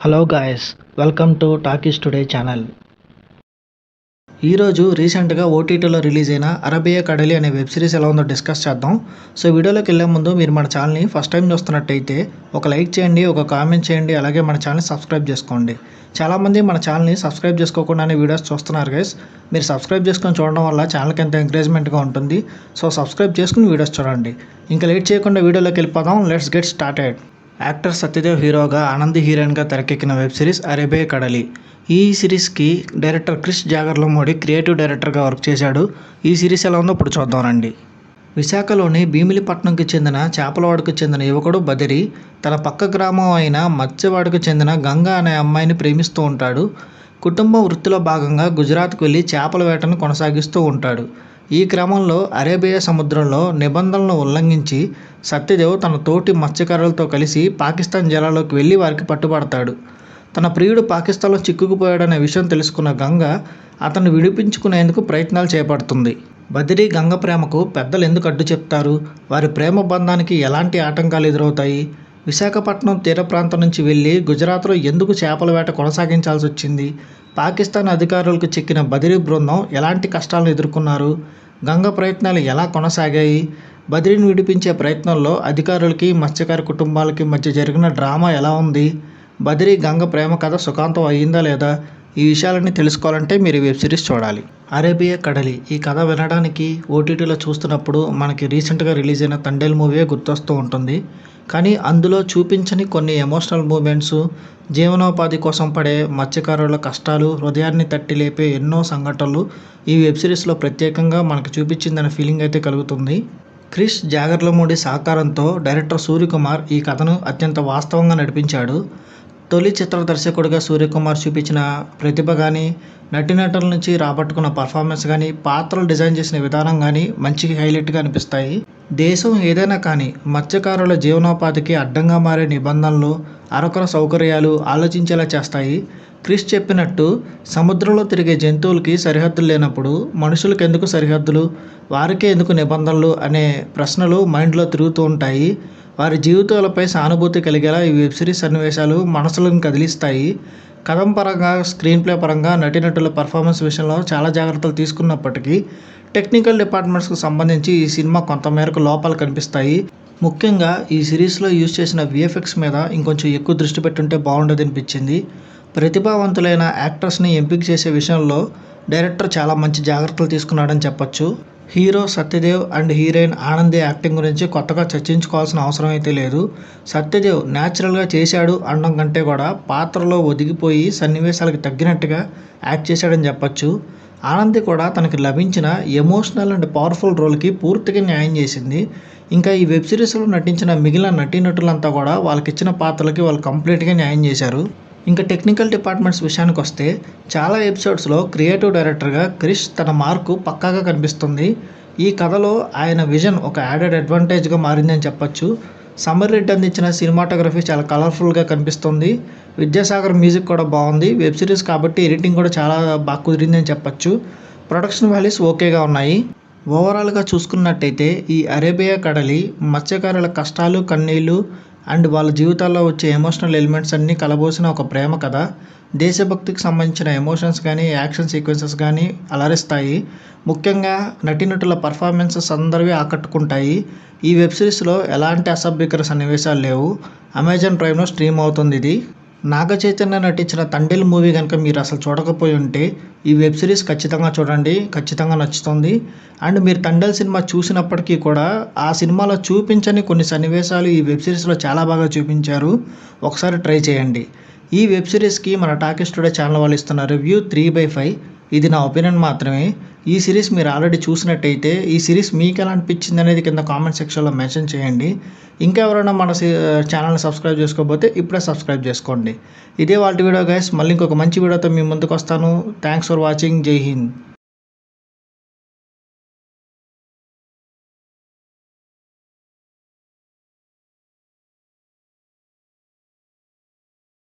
Hello guys, welcome to talkies today channel. ఈరోజు రీసెంట్గా ఓటీటీలో రిలీజ్ అయిన అరబియా కడలి అనే వెబ్ సిరీస్ ఎలా ఉందో డిస్కస్ చేద్దాం. సో వీడియోలోకి వెళ్ళే ముందు మీరు మన ఛానల్ని ఫస్ట్ టైం చూస్తున్నట్టయితే ఒక లైక్ చేయండి, ఒక కామెంట్ చేయండి, అలాగే మన ఛానల్ని సబ్స్క్రైబ్ చేసుకోండి. చాలామంది మన ఛానల్ని సబ్స్క్రైబ్ చేసుకోకుండానే వీడియోస్ చూస్తున్నారు గైస్. మీరు సబ్స్క్రైబ్ చేసుకొని చూడడం వల్ల ఛానల్కి ఎంత ఎంకరేజ్మెంట్గా ఉంటుంది. సో సబ్స్క్రైబ్ చేసుకుని వీడియోస్ చూడండి. ఇంకా లేట్ చేయకుండా వీడియోలోకి వెళ్ళిపోదాం. Let's get started. Actor Satyadev హీరోగా, ఆనంద్ హీరోయిన్గా తెరకెక్కిన వెబ్ సిరీస్ అరబియా కడలి. ఈ సిరీస్కి డైరెక్టర్ క్రిష్ జాగర్లమూడి క్రియేటివ్ డైరెక్టర్గా వర్క్ చేశాడు. ఈ సిరీస్ ఎలా ఉందో ఇప్పుడు చూద్దాం రండి. విశాఖలోని భీమిలిపట్నంకి చెందిన చేపలవాడకు చెందిన యువకుడు బదిరి తన పక్క గ్రామం అయిన మత్స్యవాడకు చెందిన గంగా అనే అమ్మాయిని ప్రేమిస్తూ ఉంటాడు. కుటుంబం వృత్తిలో భాగంగా గుజరాత్కు వెళ్ళి చేపల వేటను కొనసాగిస్తూ ఉంటాడు. ఈ క్రమంలో అరేబియా సముద్రంలో నిబంధనలను ఉల్లంఘించి సత్యదేవ్ తన తోటి మత్స్యకారులతో కలిసి పాకిస్తాన్ జలాల్లోకి వెళ్ళి వారికి పట్టుబడతాడు. తన ప్రియుడు పాకిస్తాన్లో చిక్కుకుపోయాడనే విషయం తెలుసుకున్న గంగ అతన్ని విడిపించుకునేందుకు ప్రయత్నాలు చేపడుతుంది. బదిరి గంగ ప్రేమకు పెద్దలు ఎందుకు అడ్డు చెప్తారు? వారి ప్రేమ బంధానికి ఎలాంటి ఆటంకాలు ఎదురవుతాయి? విశాఖపట్నం తీర ప్రాంతం నుంచి వెళ్ళి గుజరాత్లో ఎందుకు చేపల వేట కొనసాగించాల్సి వచ్చింది? పాకిస్తాన్ అధికారులకు చిక్కిన బదిరి బృందం ఎలాంటి కష్టాలను ఎదుర్కొన్నారు? గంగ ప్రయత్నాలు ఎలా కొనసాగాయి? బదిరిని విడిపించే ప్రయత్నంలో అధికారులకి, మత్స్యకార కుటుంబాలకి మధ్య జరిగిన డ్రామా ఎలా ఉంది? బదిరి గంగ ప్రేమ కథ సుఖాంతం అయ్యిందా లేదా? ఈ విషయాలన్నీ తెలుసుకోవాలంటే మీరు ఈ వెబ్ సిరీస్ చూడాలి. అరేబియా కడలి ఈ కథ వినడానికి ఓటీటీలో చూస్తున్నప్పుడు మనకి రీసెంట్గా రిలీజ్ అయిన తండేల్ మూవీ గుర్తొస్తూ ఉంటుంది. కానీ అందులో చూపించని కొన్ని ఎమోషనల్ మూమెంట్స్, జీవనోపాధి కోసం పడే మత్స్యకారుల కష్టాలు, హృదయాన్ని తట్టి లేపే ఎన్నో సంఘటనలు ఈ వెబ్ సిరీస్లో ప్రత్యేకంగా మనకు చూపించిందనే ఫీలింగ్ అయితే కలుగుతుంది. క్రిష్ జాగర్లమూడి సహకారంతో డైరెక్టర్ సూర్యకుమార్ ఈ కథను అత్యంత వాస్తవంగా నడిపించాడు. తొలి చిత్ర దర్శకుడిగా సూర్యకుమార్ చూపించిన ప్రతిభ కానీ, నటీనటుల నుంచి రాబట్టుకున్న పర్ఫార్మెన్స్ కానీ, పాత్రలు డిజైన్ చేసిన విధానం కానీ మంచి హైలైట్గా అనిపిస్తాయి. దేశం ఏదైనా కానీ మత్స్యకారుల జీవనోపాధికి అడ్డంగా మారే నిబంధనలు, అరకొర సౌకర్యాలు ఆలోచించేలా చేస్తాయి. క్రిష్ చెప్పినట్టు సముద్రంలో తిరిగే జంతువులకి సరిహద్దులు లేనప్పుడు మనుషులకు ఎందుకు సరిహద్దులు, వారికే ఎందుకు నిబంధనలు అనే ప్రశ్నలు మైండ్లో తిరుగుతూ ఉంటాయి. వారి జీవితాలపై సానుభూతి కలిగేలా ఈ వెబ్ సిరీస్ సన్నివేశాలు మనసులను కదిలిస్తాయి. కథం పరంగా, స్క్రీన్ ప్లే పరంగా, నటీనటుల పర్ఫార్మెన్స్ విషయంలో చాలా జాగ్రత్తలు తీసుకున్నప్పటికీ టెక్నికల్ డిపార్ట్మెంట్స్కి సంబంధించి ఈ సినిమా కొంతమేరకు లోపాలు కనిపిస్తాయి. ముఖ్యంగా ఈ సిరీస్లో యూజ్ చేసిన విఎఫ్ఎక్స్ మీద ఇంకొంచెం ఎక్కువ దృష్టి పెట్టుంటే బాగుండేది అనిపించింది. ప్రతిభావంతులైన యాక్టర్స్ని ఎంపిక చేసే విషయంలో డైరెక్టర్ చాలా మంచి జాగ్రత్తలు తీసుకున్నాడని చెప్పొచ్చు. Hero Satyadev and heroine Anandi acting గురించి కొత్తగా చర్చించుకోవాల్సిన అవసరం అయితే లేదు. సత్యదేవ్ న్యాచురల్గా చేశాడు అనడం కంటే కూడా పాత్రలో ఒదిగిపోయి సన్నివేశాలకు తగ్గినట్టుగా యాక్ట్ చేశాడని చెప్పొచ్చు. ఆనంది కూడా తనకి లభించిన ఎమోషనల్ అండ్ పవర్ఫుల్ రోల్కి పూర్తిగా న్యాయం చేసింది. ఇంకా ఈ వెబ్ సిరీస్లో నటించిన మిగిలిన నటీనటులంతా కూడా వాళ్ళకి ఇచ్చిన పాత్రలకి వాళ్ళు కంప్లీట్గా న్యాయం చేశారు. ఇంకా టెక్నికల్ డిపార్ట్మెంట్స్ విషయానికి వస్తే చాలా ఎపిసోడ్స్లో క్రియేటివ్ డైరెక్టర్గా క్రిష్ తన మార్కు పక్కాగా కనిపిస్తుంది. ఈ కథలో ఆయన విజన్ ఒక యాడెడ్ అడ్వాంటేజ్గా మారిందని చెప్పొచ్చు. సమర్ రెడ్డి అందించిన సినిమాటోగ్రఫీ చాలా కలర్ఫుల్గా కనిపిస్తుంది. విద్యాసాగర్ మ్యూజిక్ కూడా బాగుంది. వెబ్ సిరీస్ కాబట్టి ఎడిటింగ్ కూడా చాలా బాగా కుదిరిందని చెప్పొచ్చు. ప్రొడక్షన్ వాల్యూస్ ఓకేగా ఉన్నాయి. ఓవరాల్గా చూసుకున్నట్టయితే ఈ అరేబియా కడలి మత్స్యకారుల కష్టాలు, కన్నీళ్ళు అండ్ వాళ్ళ జీవితాల్లో వచ్చే ఎమోషనల్ ఎలిమెంట్స్ అన్నీ కలబోసిన ఒక ప్రేమ కథ. దేశభక్తికి సంబంధించిన ఎమోషన్స్ కానీ, యాక్షన్ సీక్వెన్సెస్ కానీ అలరిస్తాయి. ముఖ్యంగా నటీనటుల పర్ఫార్మెన్సెస్ అందరివి ఆకట్టుకుంటాయి. ఈ వెబ్ సిరీస్లో ఎలాంటి అసభ్యకర సన్నివేశాలు లేవు. అమెజాన్ ప్రైమ్లో స్ట్రీమ్ అవుతుంది ఇది. నాగ చైతన్య నటించిన తండేల్ మూవీ కనుక మీరు అసలు చూడకపోయి ఉంటే ఈ వెబ్ సిరీస్ ఖచ్చితంగా చూడండి, ఖచ్చితంగా నచ్చుతుంది. అండ్ మీరు తండేల్ సినిమా చూసినప్పటికీ కూడా ఆ సినిమాలో చూపించని కొన్ని సన్నివేశాలు ఈ వెబ్ సిరీస్లో చాలా బాగా చూపించారు. ఒకసారి ట్రై చేయండి. ఈ వెబ్ సిరీస్కి మన టాకీస్ టుడే ఛానల్ వాళ్ళు ఇస్తున్న రివ్యూ 3/5. ఇది నా ఒపీనియన్ మాత్రమే. ఈ సిరీస్ మీరు ఆల్రెడీ చూసినట్టయితే ఈ సిరీస్ మీకు ఎలా అనిపించింది అనేది కింద కామెంట్ సెక్షన్లో మెన్షన్ చేయండి. ఇంకా ఎవరైనా మన ఛానల్ని సబ్స్క్రైబ్ చేసుకోకపోతే ఇప్పుడే సబ్స్క్రైబ్ చేసుకోండి. ఇదే వాళ్ళ వీడియో గైస్. మళ్ళీ ఇంకొక మంచి వీడియోతో మీ ముందుకు వస్తాను. Thanks for watching. జై హింద్.